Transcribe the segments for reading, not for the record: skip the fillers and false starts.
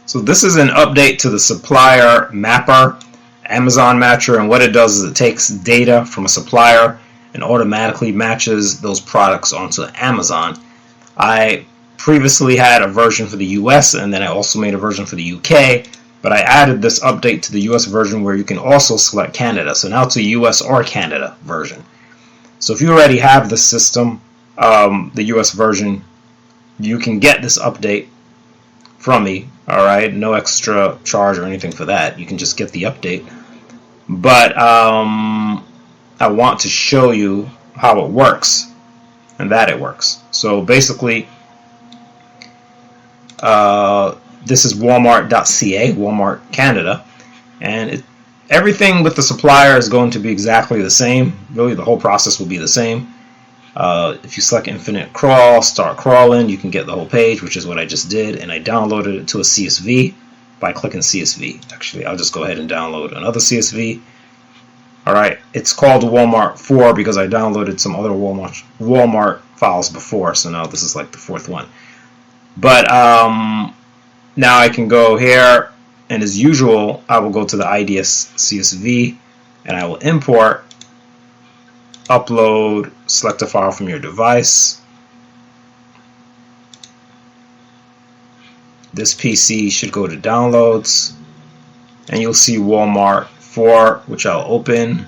So this is an update to the Supplier Mapper, Amazon Matcher, and what it does is it takes data from a supplier and automatically matches those products onto Amazon. I previously had a version for the US, and then I also made a version for the UK, but I added this update to the US version where you can also select Canada. So now it's a US or Canada version. So if you already have the system, the US version, you can get this update from me. Alright, no extra charge or anything for that. You can just get the update. But I want to show you how it works and that it works. So basically, this is Walmart.ca, Walmart Canada, and everything with the supplier is going to be exactly the same. Really, the whole process will be the same. If you select Infinite Crawl, start crawling, you can get the whole page, which is what I just did, and I downloaded it to a CSV by clicking CSV. Actually, I'll just go ahead and download another CSV. Alright, it's called Walmart 4 because I downloaded some other Walmart files before, so now this is like the fourth one. But now I can go here, and as usual, I will go to the IDS CSV, and I will import, upload, select a file from your device. This PC should go to downloads, and you'll see Walmart 4, which I'll open.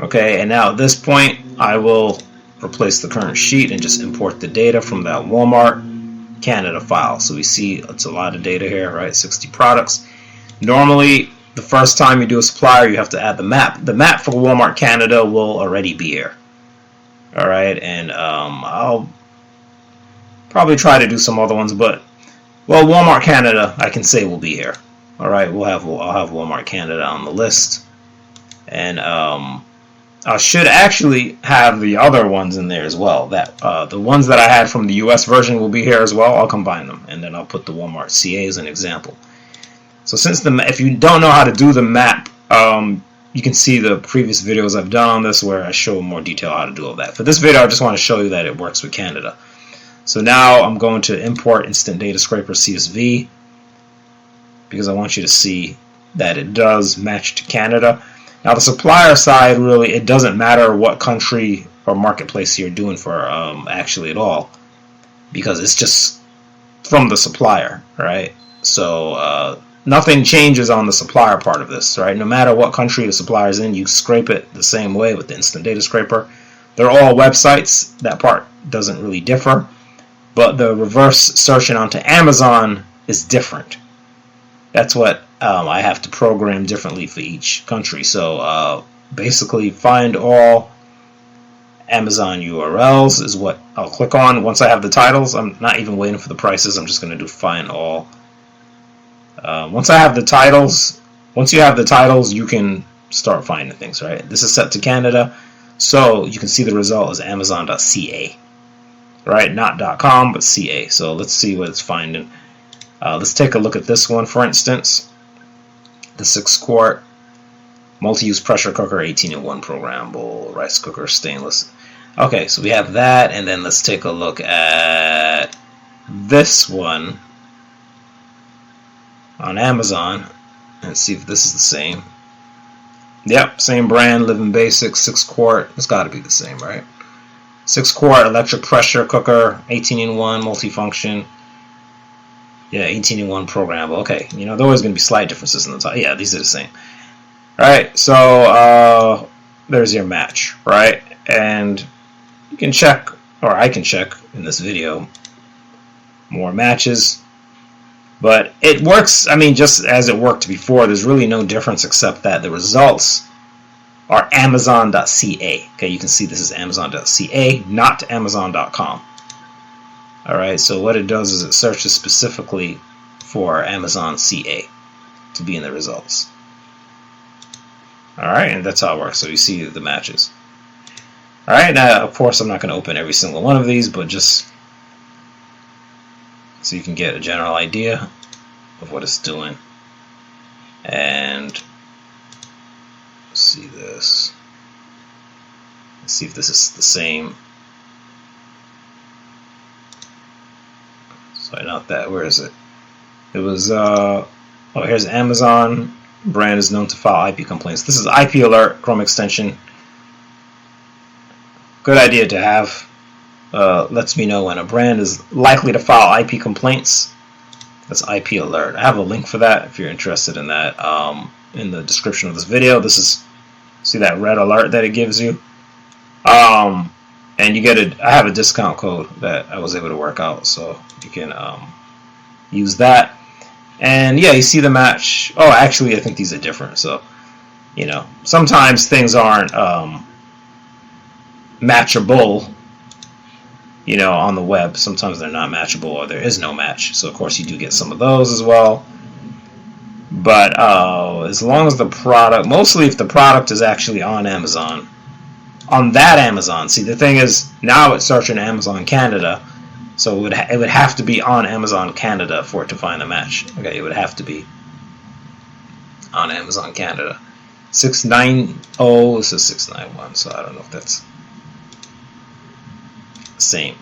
Okay, and now at this point, I will replace the current sheet and just import the data from that Walmart Canada file. So we see it's a lot of data here, right? 60 products. Normally, the first time you do a supplier, you have to add the map. The map for Walmart Canada will already be here. Alright, and I'll probably try to do some other ones, but, well, Walmart Canada, I can say will be here. Alright, I'll have Walmart Canada on the list. And I should actually have the other ones in there as well. The ones that I had from the US version will be here as well. I'll combine them, and then I'll put the Walmart CA as an example. So if you don't know how to do the map, you can see the previous videos I've done on this where I show more detail how to do all that. For this video, I just want to show you that it works with Canada. So now I'm going to import Instant Data Scraper CSV because I want you to see that it does match to Canada. Now the supplier side, really, it doesn't matter what country or marketplace you're doing for actually at all, because it's just from the supplier, right? So nothing changes on the supplier part of this, right? No matter what country the supplier is in, you scrape it the same way with the Instant Data Scraper. They're all websites. That part doesn't really differ, but the reverse searching onto Amazon is different. That's what I have to program differently for each country. So basically, find all Amazon URLs is what I'll click on. Once I have the titles, I'm not even waiting for the prices. I'm just going to do find all. Once you have the titles, you can start finding things, right? This is set to Canada, so you can see the result is Amazon.ca, right? Not .com, but .ca. So let's see what it's finding. Let's take a look at this one, for instance. The 6-quart multi-use pressure cooker, 18-in-1 programmable rice cooker, stainless. Okay, so we have that, and then let's take a look at this one on Amazon and see if this is the same. Yep, same brand, Living Basics, 6-quart. It's got to be the same, right? 6-quart electric pressure cooker, 18-in-1 multifunction. Yeah, 18-in-1 programmable. Okay, you know, there are always going to be slight differences in the top. Yeah, these are the same. Alright, so there's your match, right? And you can check, or I can check in this video, more matches. But it works, I mean, just as it worked before. There's really no difference except that the results are Amazon.ca. Okay, you can see this is Amazon.ca, not Amazon.com. Alright, so what it does is it searches specifically for Amazon CA to be in the results. Alright, and that's how it works. So you see the matches. Alright, now of course I'm not going to open every single one of these, but just so you can get a general idea of what it's doing. And let's see this. Let's see if this is the same. Sorry, not that. Where is it? It was, oh, here's Amazon. Brand is known to file IP complaints. This is IP alert, Chrome extension. Good idea to have. Lets me know when a brand is likely to file IP complaints. That's IP alert. I have a link for that if you're interested in that in the description of this video. This is, see that red alert that it gives you? And you get I have a discount code that I was able to work out, so you can use that. And yeah, you see the match. Oh, actually, I think these are different. So, you know, sometimes things aren't matchable, you know, on the web. Sometimes they're not matchable, or there is no match. So, of course, you do get some of those as well. But as long as the product, mostly if the product is actually on Amazon, on that Amazon. See, the thing is, now it's searching Amazon Canada. So it would have to be on Amazon Canada for it to find a match. Okay, it would have to be on Amazon Canada. 690, this is 691, so I don't know if that's the same.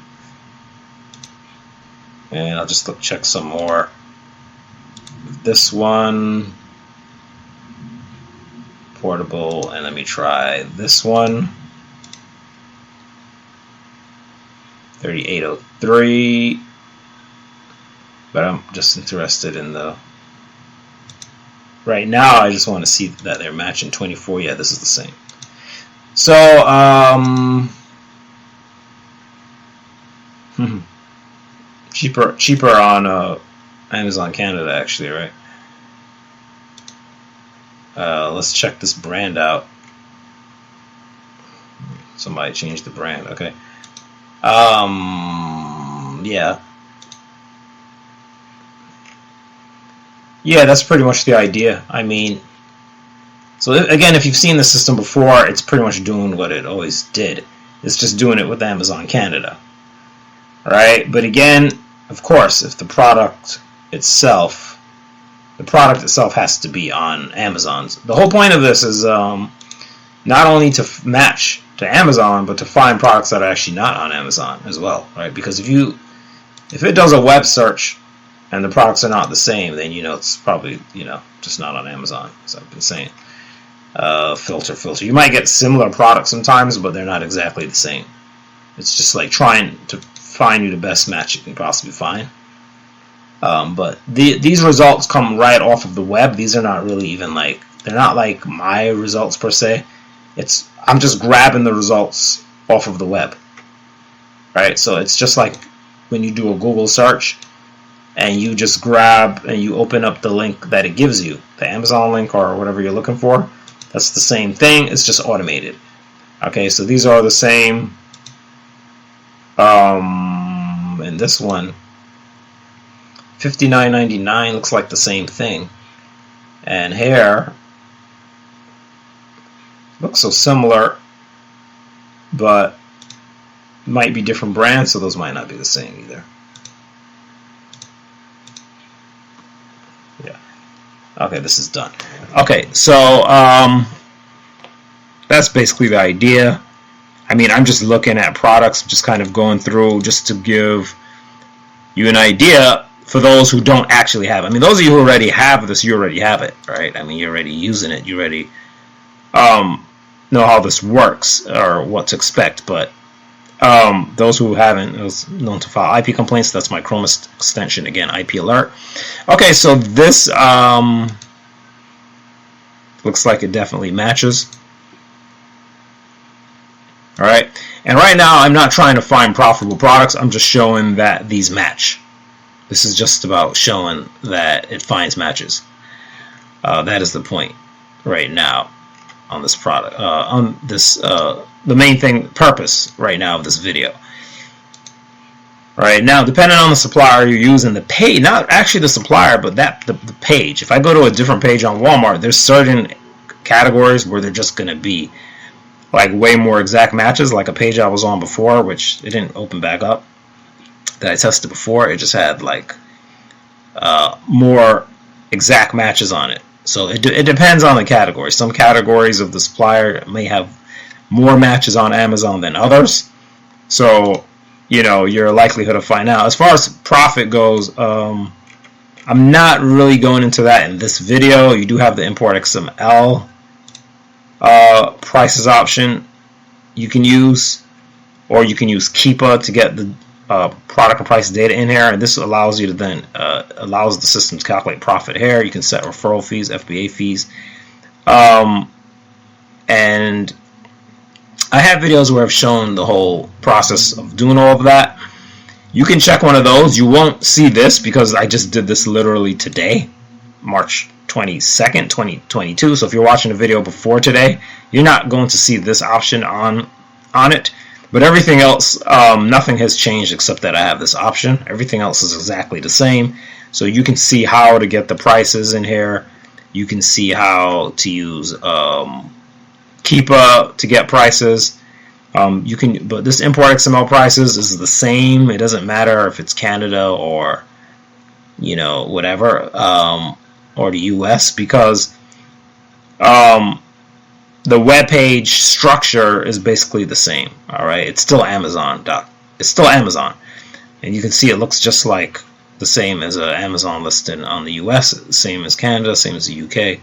And I'll just check some more. This one, portable, and let me try this one. 3803, but I'm just interested in the, right now I just want to see that they're matching 24. Yeah, this is the same. So cheaper on Amazon Canada actually, right? Let's check this brand out. Somebody changed the brand. Okay. Yeah, that's pretty much the idea. I mean, so again, if you've seen the system before, it's pretty much doing what it always did. It's just doing it with Amazon Canada. Alright, but again, of course, if the product itself has to be on Amazon's. The whole point of this is not only to match to Amazon, but to find products that are actually not on Amazon as well, right? Because if it does a web search and the products are not the same, then you know it's probably, you know, just not on Amazon, as I've been saying. Filter. You might get similar products sometimes, but they're not exactly the same. It's just like trying to find you the best match you can possibly find. But these results come right off of the web. These are not really even like, they're not like my results per se. I'm just grabbing the results off of the web, right? So it's just like when you do a Google search and you just grab and you open up the link that it gives you, the Amazon link or whatever you're looking for. That's the same thing. It's just automated. Okay, so these are the same. And this one, $59.99 looks like the same thing. And here, looks so similar, but might be different brands, so those might not be the same either. Yeah. Okay, this is done. Okay, so that's basically the idea. I mean, I'm just looking at products, just kind of going through just to give you an idea for those who don't actually have it. I mean, those of you who already have this, you already have it, right? I mean, you're already using it. You already know how this works or what to expect. But those who haven't, it was known to file IP complaints. That's my Chrome extension, again, IP alert. Okay, so this looks like it definitely matches. All right, and right now I'm not trying to find profitable products. I'm just showing that these match. This is just about showing that it finds matches. That is the point right now on this product, on this the main purpose right now of this video. All right, now depending on the supplier you're using, the page, not actually the supplier, but the page. If I go to a different page on Walmart, there's certain categories where they're just going to be like way more exact matches, like a page I was on before, which it didn't open back up, that I tested before. It just had like more exact matches on it. So it depends on the category. Some categories of the supplier may have more matches on Amazon than others. So your likelihood of finding out. As far as profit goes, I'm not really going into that in this video. You do have the import XML prices option you can use, or you can use Keepa to get the product and price data in here, and this allows you to then allows the system to calculate profit here. You can set referral fees, FBA fees, and I have videos where I've shown the whole process of doing all of that. You can check one of those. You won't see this because I just did this literally today, March 22nd, 2022. So if you're watching a video before today, you're not going to see this option on it. But everything else, nothing has changed except that I have this option. Everything else is exactly the same. So you can see how to get the prices in here. You can see how to use Keepa to get prices. But this import XML prices is the same. It doesn't matter if it's Canada or whatever, or the US, because the web page structure is basically the same. All right, it's still Amazon. It's still Amazon, and you can see it looks just like the same as an Amazon listing on the US, same as Canada, same as the UK.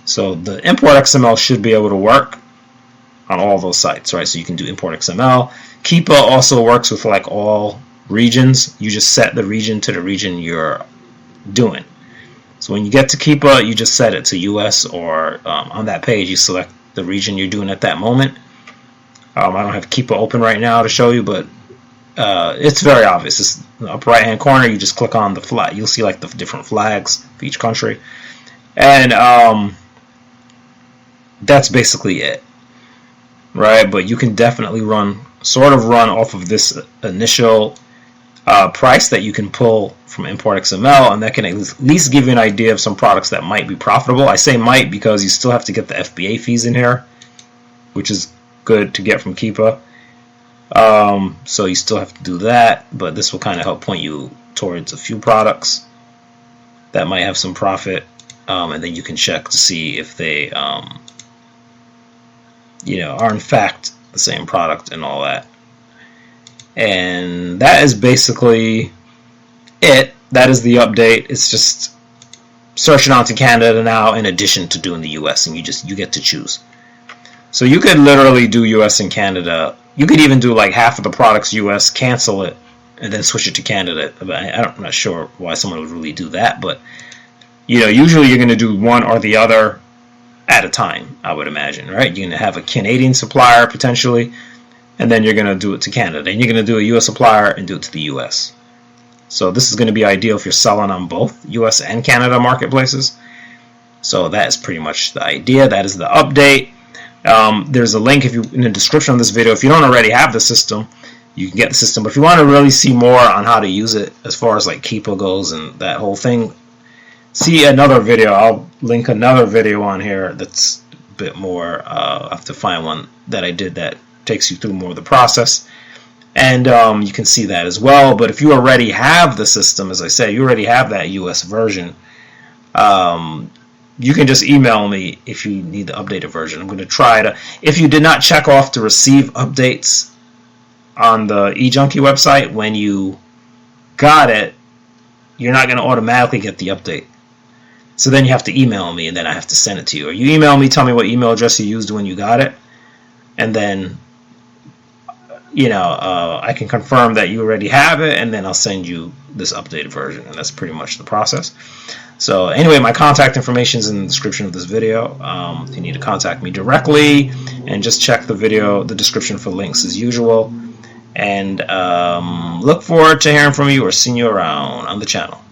So the import XML should be able to work on all those sites, right? So you can do import XML. Keepa also works with like all regions. You just set the region to the region you're doing. So when you get to Keepa, you just set it to US, or on that page you select the region you're doing at that moment. I don't have Keepa open right now to show you, but it's very obvious. It's in the upper right hand corner. You just click on the flag. You'll see like the different flags for each country, and that's basically it, right? But you can definitely run off of this initial price that you can pull from import XML, and that can at least give you an idea of some products that might be profitable. I say might because you still have to get the FBA fees in here, which is good to get from Keepa. So you still have to do that, but this will kind of help point you towards a few products that might have some profit, and then you can check to see if they are in fact the same product and all that. And that is basically it. That is the update. It's just searching onto Canada now in addition to doing the US, and you get to choose. So you could literally do US and Canada. You could even do like half of the products US, cancel it, and then switch it to Canada. I'm not sure why someone would really do that, but usually you're going to do one or the other at a time, I would imagine, right? You're going to have a Canadian supplier potentially, and then you're going to do it to Canada, and you're going to do a US supplier and do it to the US. So this is going to be ideal if you're selling on both US and Canada marketplaces. So that is pretty much the idea. That is the update. There's a link in the description of this video. If you don't already have the system, you can get the system. But if you want to really see more on how to use it as far as like Keepa goes and that whole thing, see another video. I'll link another video on here that's a bit more. I have to find one that I did that takes you through more of the process, and you can see that as well. But if you already have the system, as I say, you already have that US version, you can just email me if you need the updated version. I'm going to try to, if you did not check off to receive updates on the eJunkie website when you got it, you're not going to automatically get the update. So then you have to email me, and then I have to send it to you. Or you email me, tell me what email address you used when you got it, and then I can confirm that you already have it, and then I'll send you this updated version, and that's pretty much the process. So anyway, my contact information is in the description of this video. If you need to contact me directly, and just check the description for links as usual. And look forward to hearing from you or seeing you around on the channel.